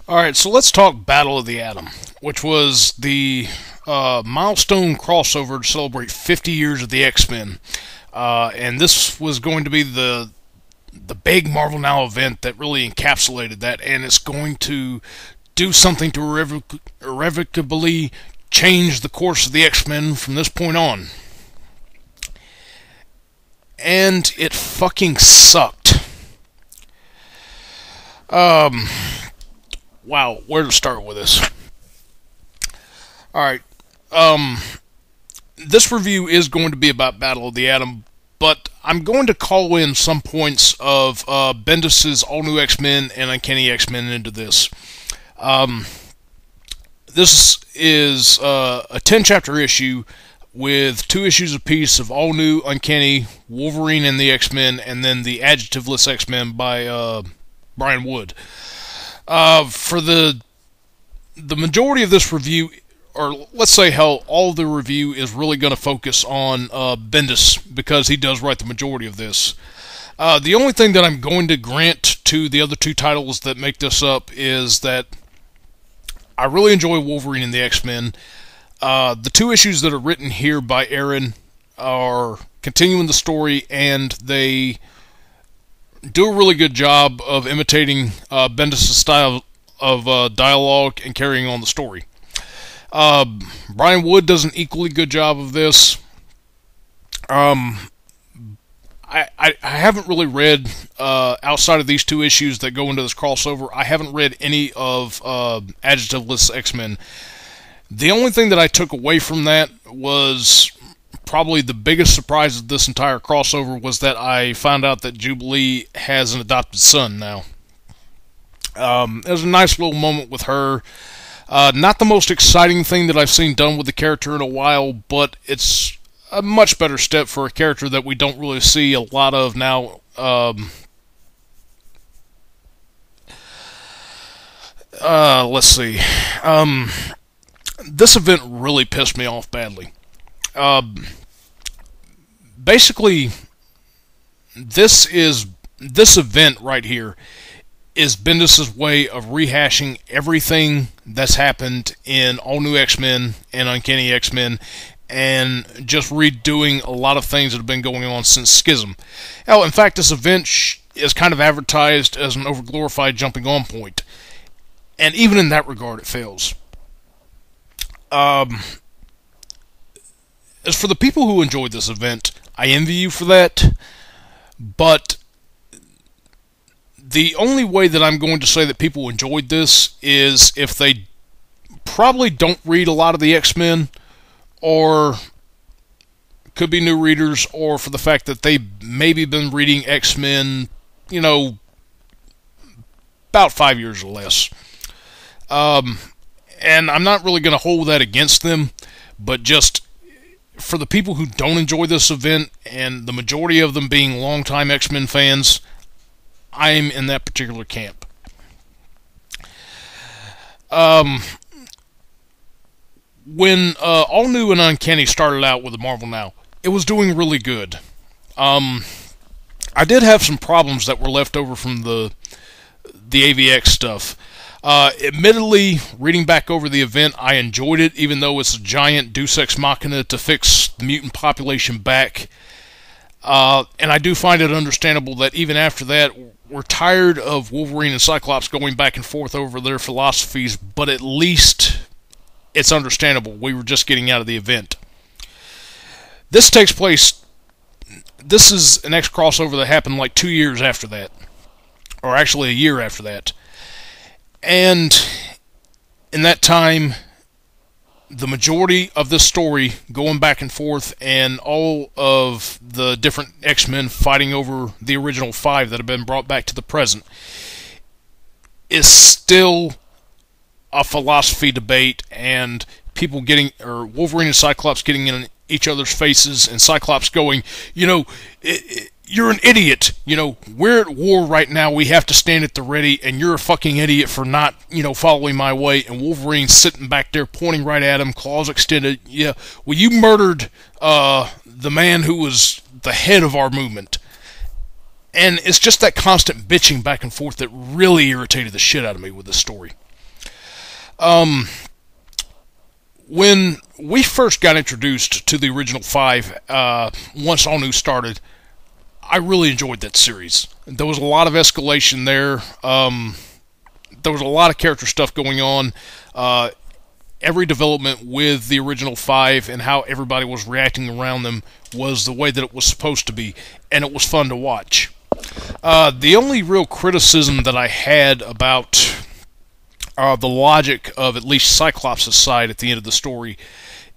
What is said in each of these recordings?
Alright, so let's talk Battle of the Atom, which was the milestone crossover to celebrate 50 years of the X-Men. And this was going to be the big Marvel Now event that really encapsulated that, and it's going to do something to irrevocably change the course of the X-Men from this point on. And it fucking sucked. Wow, where to start with this? Alright, this review is going to be about Battle of the Atom, but I'm going to call in some points of Bendis' All-New X-Men and Uncanny X-Men into this. This is a 10-chapter issue with 2 issues apiece of All-New, Uncanny, Wolverine and the X-Men, and then the Adjectiveless X-Men by Brian Wood. For the majority of this review, or let's say hell, all the review is really going to focus on Bendis, because he does write the majority of this. The only thing that I'm going to grant to the other 2 titles that make this up is that I really enjoy Wolverine and the X-Men. The 2 issues that are written here by Aaron are continuing the story, and they do a really good job of imitating Bendis' style of dialogue and carrying on the story. Brian Wood does an equally good job of this. I haven't really read, outside of these 2 issues that go into this crossover, I haven't read any of Adjectiveless X-Men. The only thing that I took away from that was probably the biggest surprise of this entire crossover was that I found out that Jubilee has an adopted son now. There's a nice little moment with her. Not the most exciting thing that I've seen done with the character in a while, but it's a much better step for a character that we don't really see a lot of now. Let's see. This event really pissed me off badly. Basically, this event right here is Bendis' way of rehashing everything that's happened in All New X-Men and Uncanny X-Men, and just redoing a lot of things that have been going on since Schism. Hell, in fact, this event is kind of advertised as an overglorified jumping-on point, and even in that regard, it fails. As for the people who enjoyed this event, I envy you for that, but the only way that I'm going to say that people enjoyed this is if they probably don't read a lot of the X-Men, or could be new readers, or for the fact that they've maybe been reading X-Men, you know, about 5 years or less. And I'm not really going to hold that against them, but just for the people who don't enjoy this event, and the majority of them being longtime X-Men fans, I'm in that particular camp. When All New and Uncanny started out with the Marvel Now, it was doing really good. I did have some problems that were left over from the AVX stuff. Admittedly, reading back over the event, I enjoyed it, even though it's a giant deus ex machina to fix the mutant population back. And I do find it understandable that even after that, we're tired of Wolverine and Cyclops going back and forth over their philosophies, but at least it's understandable. We were just getting out of the event. This takes place... This is an X crossover that happened like 2 years after that. Or actually a year after that. And in that time, the majority of this story going back and forth, and all of the different X-Men fighting over the original 5 that have been brought back to the present, is still a philosophy debate, and people getting, or Wolverine and Cyclops getting in each other's faces, and Cyclops going, you know, you're an idiot, you know, we're at war right now, we have to stand at the ready, and you're a fucking idiot for not, you know, following my way. And Wolverine sitting back there pointing right at him, claws extended, yeah, well, you murdered the man who was the head of our movement. And it's just that constant bitching back and forth that really irritated the shit out of me with this story. Um, when we first got introduced to the original five, once All New started, I really enjoyed that series. There was a lot of escalation there. There was a lot of character stuff going on. Every development with the original five and how everybody was reacting around them was the way that it was supposed to be, and it was fun to watch. The only real criticism that I had about the logic of at least Cyclops' side at the end of the story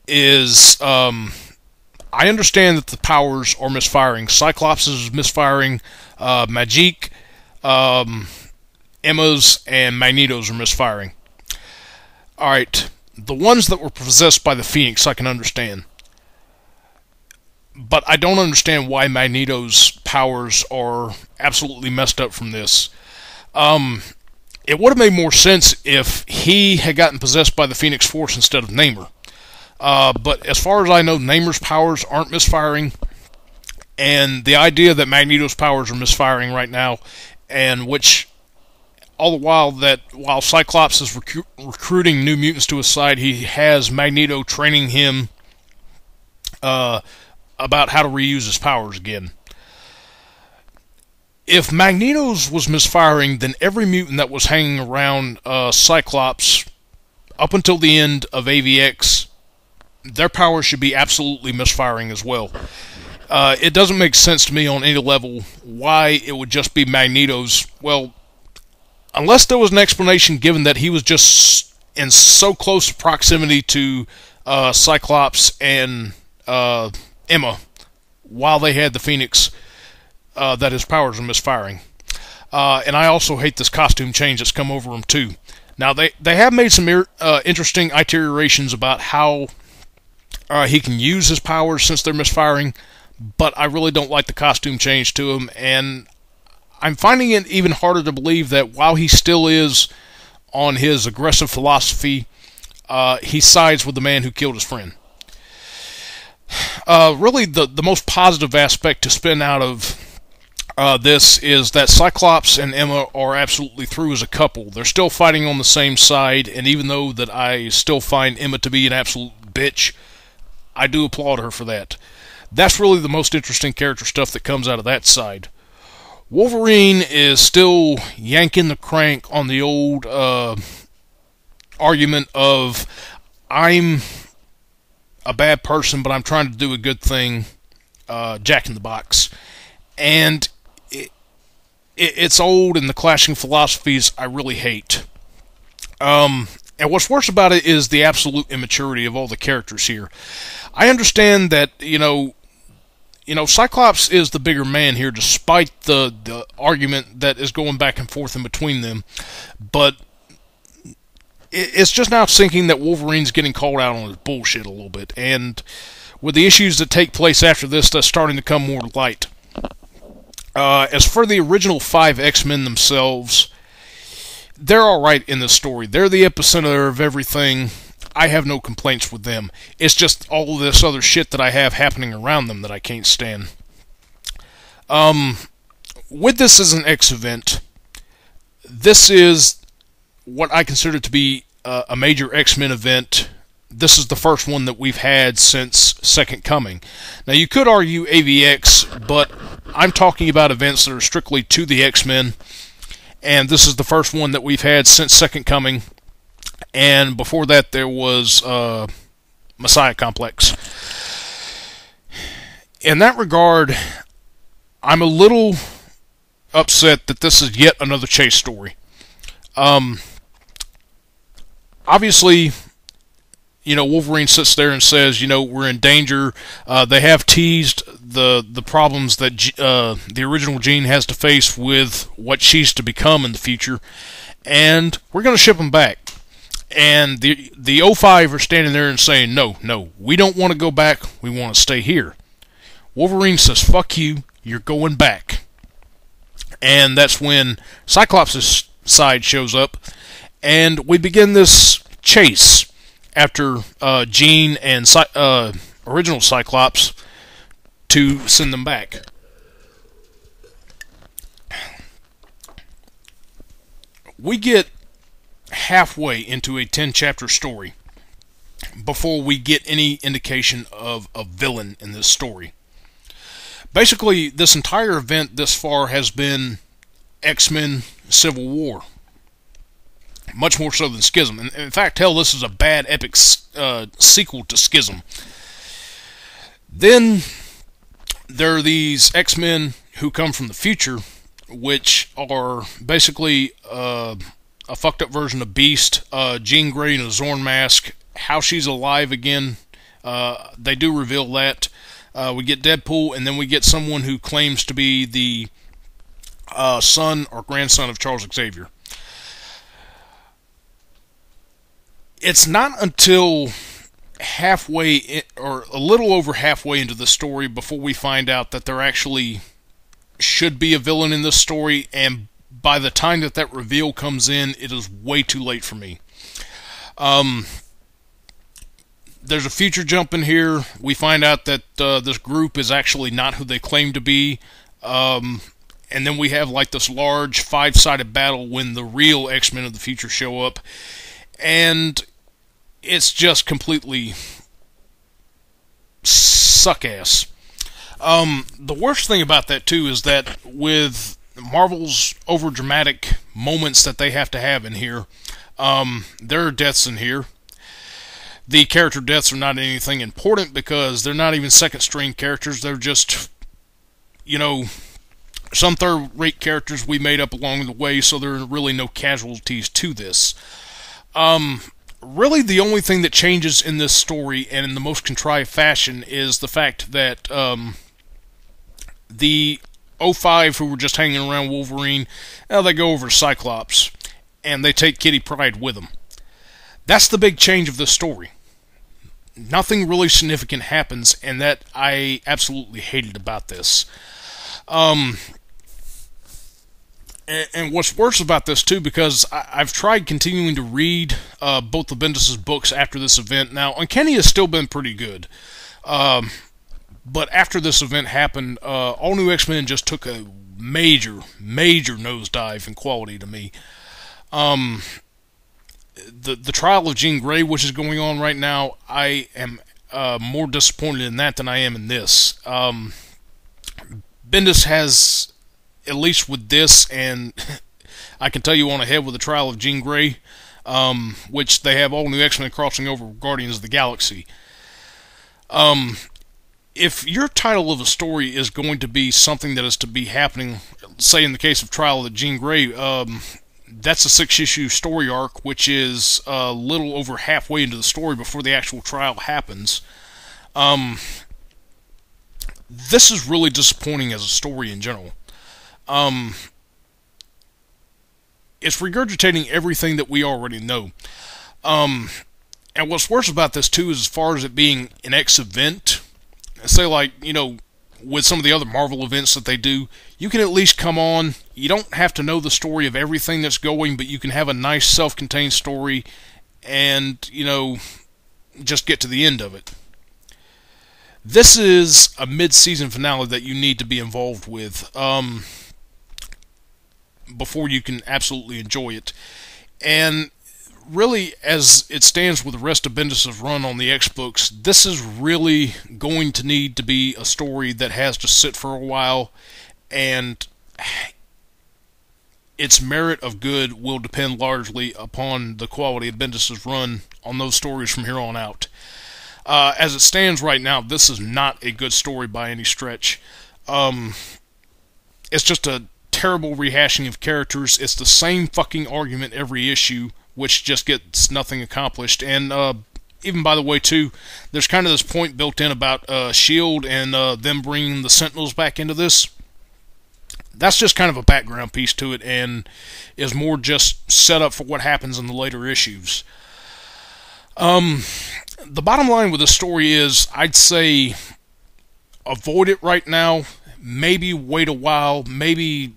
is I understand that the powers are misfiring. Cyclops is misfiring. Magique, Emma's, and Magneto's are misfiring. Alright, the ones that were possessed by the Phoenix I can understand. But I don't understand why Magneto's powers are absolutely messed up from this. It would have made more sense if he had gotten possessed by the Phoenix Force instead of Namor. But as far as I know, Namor's powers aren't misfiring. And the idea that Magneto's powers are misfiring right now, and which all the while that while Cyclops is recruiting new mutants to his side, he has Magneto training him about how to reuse his powers again. If Magneto's was misfiring, then every mutant that was hanging around Cyclops up until the end of AVX, their powers should be absolutely misfiring as well. It doesn't make sense to me on any level why it would just be Magneto's. Well, unless there was an explanation given that he was just in so close proximity to Cyclops and Emma while they had the Phoenix, that his powers are misfiring. And I also hate this costume change that's come over him too. Now they have made some interesting iterations about how he can use his powers since they're misfiring, but I really don't like the costume change to him, and I'm finding it even harder to believe that while he still is on his aggressive philosophy, he sides with the man who killed his friend. Really, the most positive aspect to spin out of this is that Cyclops and Emma are absolutely through as a couple. They're still fighting on the same side, and even though that I still find Emma to be an absolute bitch, I do applaud her for that. That's really the most interesting character stuff that comes out of that side. Wolverine is still yanking the crank on the old argument of, I'm a bad person, but I'm trying to do a good thing, Jack in the Box. And it's old, and the clashing philosophies I really hate. And what's worse about it is the absolute immaturity of all the characters here. I understand that, Cyclops is the bigger man here, despite the argument that is going back and forth in between them. But it's just now sinking that Wolverine's getting called out on his bullshit a little bit. And with the issues that take place after this, that's starting to come more to light. As for the original 5 X-Men themselves, they're alright in this story. They're the epicenter of everything. I have no complaints with them. It's just all this other shit that I have happening around them that I can't stand. With this as an X event, this is what I consider to be a major X-Men event. This is the first one that we've had since Second Coming. Now, you could argue AVX, but I'm talking about events that are strictly to the X-Men, and this is the first one that we've had since Second Coming. And before that, there was Messiah Complex. In that regard, I'm a little upset that this is yet another chase story. Obviously, Wolverine sits there and says, we're in danger. They have teased the problems that the original Jean has to face with what she's to become in the future, and we're going to ship them back. And the O5 are standing there and saying, no, we don't want to go back, we want to stay here. Wolverine says, fuck you, you're going back. And that's when Cyclops' side shows up, and we begin this chase after Jean and original Cyclops to send them back. We get halfway into a 10-chapter story before we get any indication of a villain in this story. Basically, this entire event this far has been X-Men Civil War. Much more so than Schism. And in fact, hell, this is a bad epic sequel to Schism. Then there are these X-Men who come from the future, which are basically a fucked up version of Beast, Jean Grey in a Zorn mask. How she's alive again, they do reveal that. We get Deadpool, and then we get someone who claims to be the son or grandson of Charles Xavier. It's not until halfway, or a little over halfway into the story, before we find out that there actually should be a villain in this story, and by the time that reveal comes in, it is way too late for me. There's a future jump in here. We find out that this group is actually not who they claim to be. And then we have like this large 5-sided battle when the real X-Men of the future show up. And it's just completely suck-ass. The worst thing about that, too, is that with Marvel's over-dramatic moments that they have to have in here, there are deaths in here. The character deaths are not anything important because they're not even second-string characters. They're just, you know, some third-rate characters we made up along the way, so there are really no casualties to this. Really, the only thing that changes in this story, and in the most contrived fashion, is the fact that the O5 who were just hanging around Wolverine, they go over to Cyclops, and they take Kitty Pryde with them. That's the big change of this story. Nothing really significant happens, and that I absolutely hated about this. And what's worse about this, too, because I've tried continuing to read both of Bendis' books after this event. Now, Uncanny has still been pretty good. But after this event happened, All New X-Men just took a major nosedive in quality to me. The trial of Jean Grey, which is going on right now, I am more disappointed in that than I am in this. Bendis has, at least with this, and I can tell you on ahead with the trial of Jean Grey, which they have All New X-Men crossing over with Guardians of the Galaxy. If your title of a story is going to be something that is to be happening, say in the case of Trial of Jean Grey, that's a 6-issue story arc, which is a little over halfway into the story before the actual trial happens. This is really disappointing as a story in general. It's regurgitating everything that we already know. And what's worse about this, too, is as far as it being an X event, say like, you know, with some of the other Marvel events that they do, you can at least come on. You don't have to know the story of everything that's going, but you can have a nice self-contained story and, you know, just get to the end of it. This is a mid-season finale that you need to be involved with before you can absolutely enjoy it. And really, as it stands with the rest of Bendis' run on the X-Books, this is really going to need to be a story that has to sit for a while, and its merit of good will depend largely upon the quality of Bendis' run on those stories from here on out. As it stands right now, this is not a good story by any stretch. It's just a terrible rehashing of characters. It's the same fucking argument every issue, which just gets nothing accomplished. And even by the way, too, there's kind of this point built in about S.H.I.E.L.D. and them bringing the Sentinels back into this. That's just kind of a background piece to it, and is more just set up for what happens in the later issues. The bottom line with this story is, I'd say avoid it right now. Maybe wait a while, maybe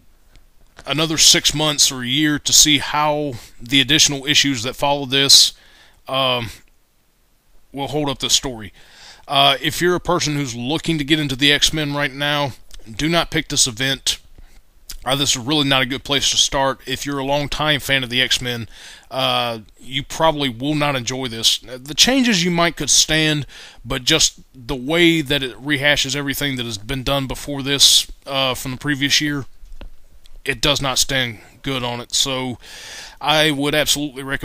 another 6 months or a year to see how the additional issues that follow this will hold up this story. If you're a person who's looking to get into the X-Men right now, do not pick this event. This is really not a good place to start. If you're a long-time fan of the X-Men, you probably will not enjoy this. The changes you might could stand, but just the way that it rehashes everything that has been done before this from the previous year, it does not stand good on it. So I would absolutely recommend